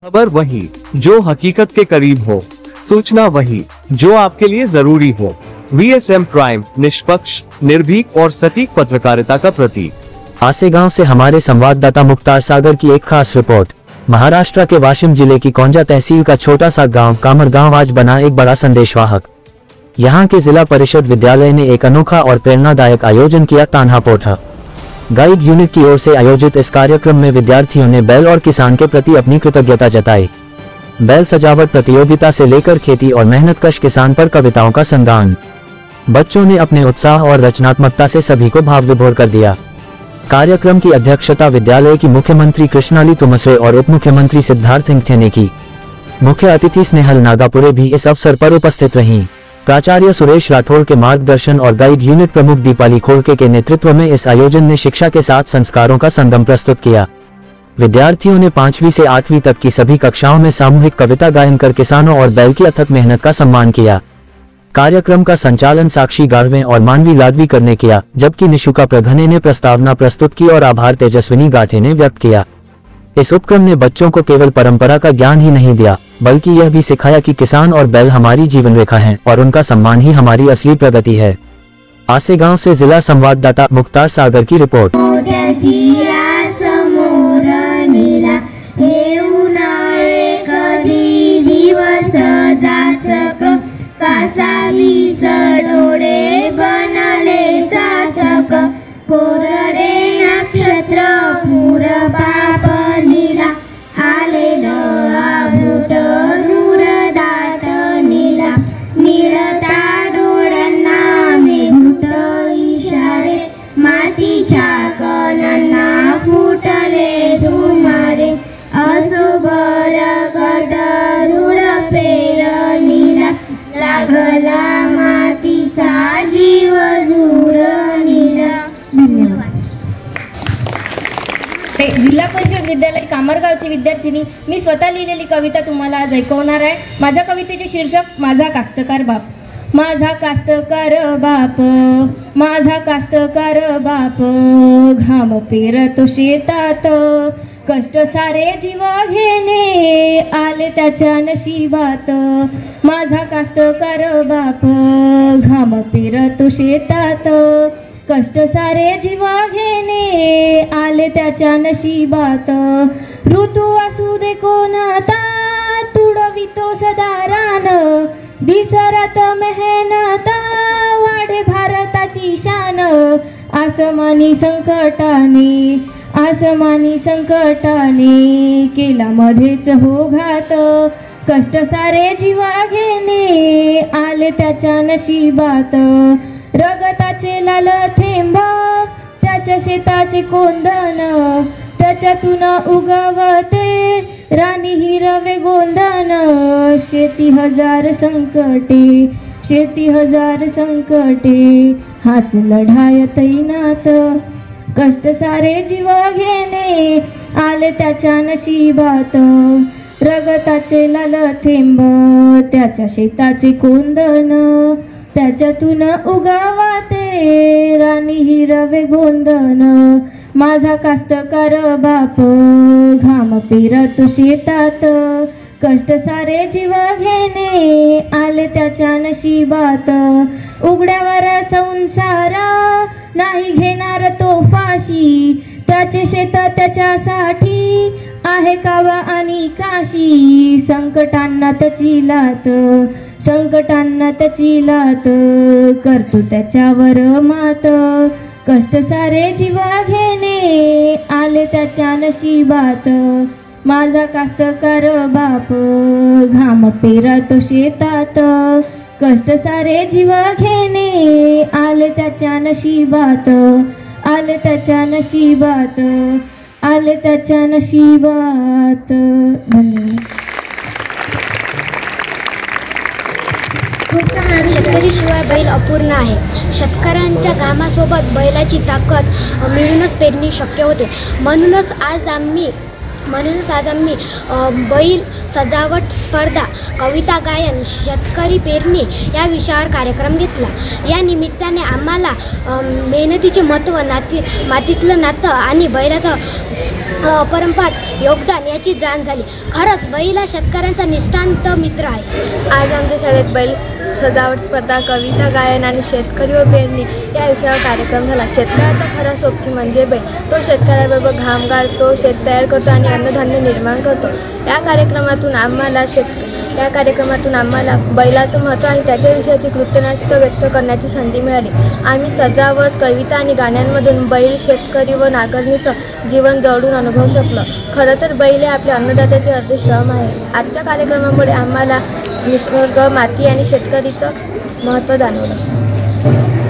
खबर वही जो हकीकत के करीब हो, सूचना वही जो आपके लिए जरूरी हो। VSM प्राइम, निष्पक्ष, निर्भीक और सटीक पत्रकारिता का प्रतीक। आसे गांव से हमारे संवाददाता मुख्तार सागर की एक खास रिपोर्ट। महाराष्ट्र के वाशिम जिले की कोंजा तहसील का छोटा सा गांव कामर गांव आज बना एक बड़ा संदेशवाहक। यहां के जिला परिषद विद्यालय ने एक अनोखा और प्रेरणादायक आयोजन किया। तान्हापोथा गाइड यूनिट की ओर से आयोजित इस कार्यक्रम में विद्यार्थियों ने बैल और किसान के प्रति अपनी कृतज्ञता जताई। बैल सजावट प्रतियोगिता से लेकर खेती और मेहनतकश किसान पर कविताओं का संगान। बच्चों ने अपने उत्साह और रचनात्मकता से सभी को भाव विभोर कर दिया। कार्यक्रम की अध्यक्षता विद्यालय की मुख्यमंत्री कृष्णाली तुमसरे और उप मुख्यमंत्री सिद्धार्थ इंगथे ने की। मुख्य अतिथि स्नेहल नागापुरे भी इस अवसर पर उपस्थित रहीं। प्राचार्य सुरेश राठौड़ के मार्गदर्शन और गाइड यूनिट प्रमुख दीपाली खोड़के के नेतृत्व में इस आयोजन ने शिक्षा के साथ संस्कारों का संगम प्रस्तुत किया। विद्यार्थियों ने 5वीं से 8वीं तक की सभी कक्षाओं में सामूहिक कविता गायन कर किसानों और बैल की अथक मेहनत का सम्मान किया। कार्यक्रम का संचालन साक्षी गाढ़वे और मानवी लाडवीकर ने किया, जबकि निशुका प्रघने ने प्रस्तावना प्रस्तुत की और आभार तेजस्विनी गाठे ने व्यक्त किया। इस उपक्रम ने बच्चों को केवल परंपरा का ज्ञान ही नहीं दिया, बल्कि यह भी सिखाया कि किसान और बैल हमारी जीवन रेखा हैं और उनका सम्मान ही हमारी असली प्रगति है। आसे गांव से जिला संवाददाता मुख्तार सागर की रिपोर्ट। जिल्हा परिषद विद्यालय कामरगावची विद्यार्थिनी मी स्वतः लिहिलेली कविता तुम्हाला आज ऐकवणार आहे। माझ्या कवितेचे शीर्षक माझा कास्तकार बाप। माझा कास्तकार बाप, माझा कास्तकार बाप, घाम पेरतो शेतात, कष्ट सारे जीवा घेणे आले त्याच्या नशिबात। माझा कास्तकार बाप, घाम पेरतो शेतात, कष्ट सारे जीवा घेणे आले त्याच्या नशिबात। ऋतू असू दे कोणता तुडवितो सदारान, दिसरत मेहनता वाढे भारताची शान। आसमानी संकटाने, आसमानी संकटाने केला मध्येच हो घात, कष्ट सारे जीवा घेणे आले त्याच्या नशिबात। रगताचे लाल थेंब त्याच्या शेताचे कोंदण, त्याच्यातून उगवते राणी हिरवे गोंधन। शेती हजार संकटे, शेती हजार संकटे, हाच लढाया तैनात, कष्ट सारे जीव घेणे आले त्याच्या नशिबात। रगताचे लाल थेंब त्याच्या शेताचे कोंदण, त्याच्यातून उगवते राणी हिरवे गोंधन। माझा कास्तकार बाप, घाम पेरतो शेतात, कष्ट सारे जीव घेणे आले त्याच्या नशिबात। उघड्यावर संसार नाही घेणार तो फाशी, त्याचे शेत त्याच्यासाठी आहे कावा आणि काशी। संकटांना त्याची लात, संकटांना त्याची लात, करतो त्याच्यावर मात, कष्ट सारे जीव घेणे आले त्याच्या नशिबात। माझा कास्तकार बाप, घाम पेरतो शेतात, कष्ट सारे जीव घेणे आले त्याच्या नशिबात, आले त्याच्या नशिबात, आले त्याच्या नशिबात। धन्यवाद। शेतकरीशिवाय बैल अपूर्ण आहे। शेतकऱ्यांच्या घामासोबत बैलाची ताकद मिळूनच पेरणी शक्य होते। म्हणूनच आज आम्ही बैल सजावट स्पर्धा, कविता गायन, शेतकरी पेरणी या विषयावर कार्यक्रम घेतला। या निमित्ताने आम्हाला मेहनतीचे महत्त्व, मातीतलं नातं आणि अपरंपार योगदान याची जाण झाली. खरंच बैल हा शेतकऱ्यांचा निष्ठांत मित्र आहे. आज आमच्या शाळेत बैल सजावट स्पर्धा, कविता गायन आणि शेतकरी व पेरणी या विषयावर कार्यक्रम झाला. शेतकऱ्याचा खरा सोबती म्हणजे बैल. तो शेतकऱ्याबरोबर घाम गाळतो, शेत तयार करतो आणि अन्नधान्य निर्माण करतो. या कार्यक्रमातून आम्हाला बैलाचं महत्त्व आणि त्याच्याविषयीची कृतज्ञता व्यक्त करण्याची संधी मिळाली. आम्ही सजावट, कविता आणि गाण्यांमधून बैल, शेतकरी व नांगरणीचं जीवन जवळून अनुभवू शकलो. खरं तर बैल हे आपल्या अन्नदात्याचे अर्धे श्रम आहे. आजच्या कार्यक्रमामुळे आम्हाला निसर्ग, माती आणि शेतकरीचं महत्त्व जाणवलं.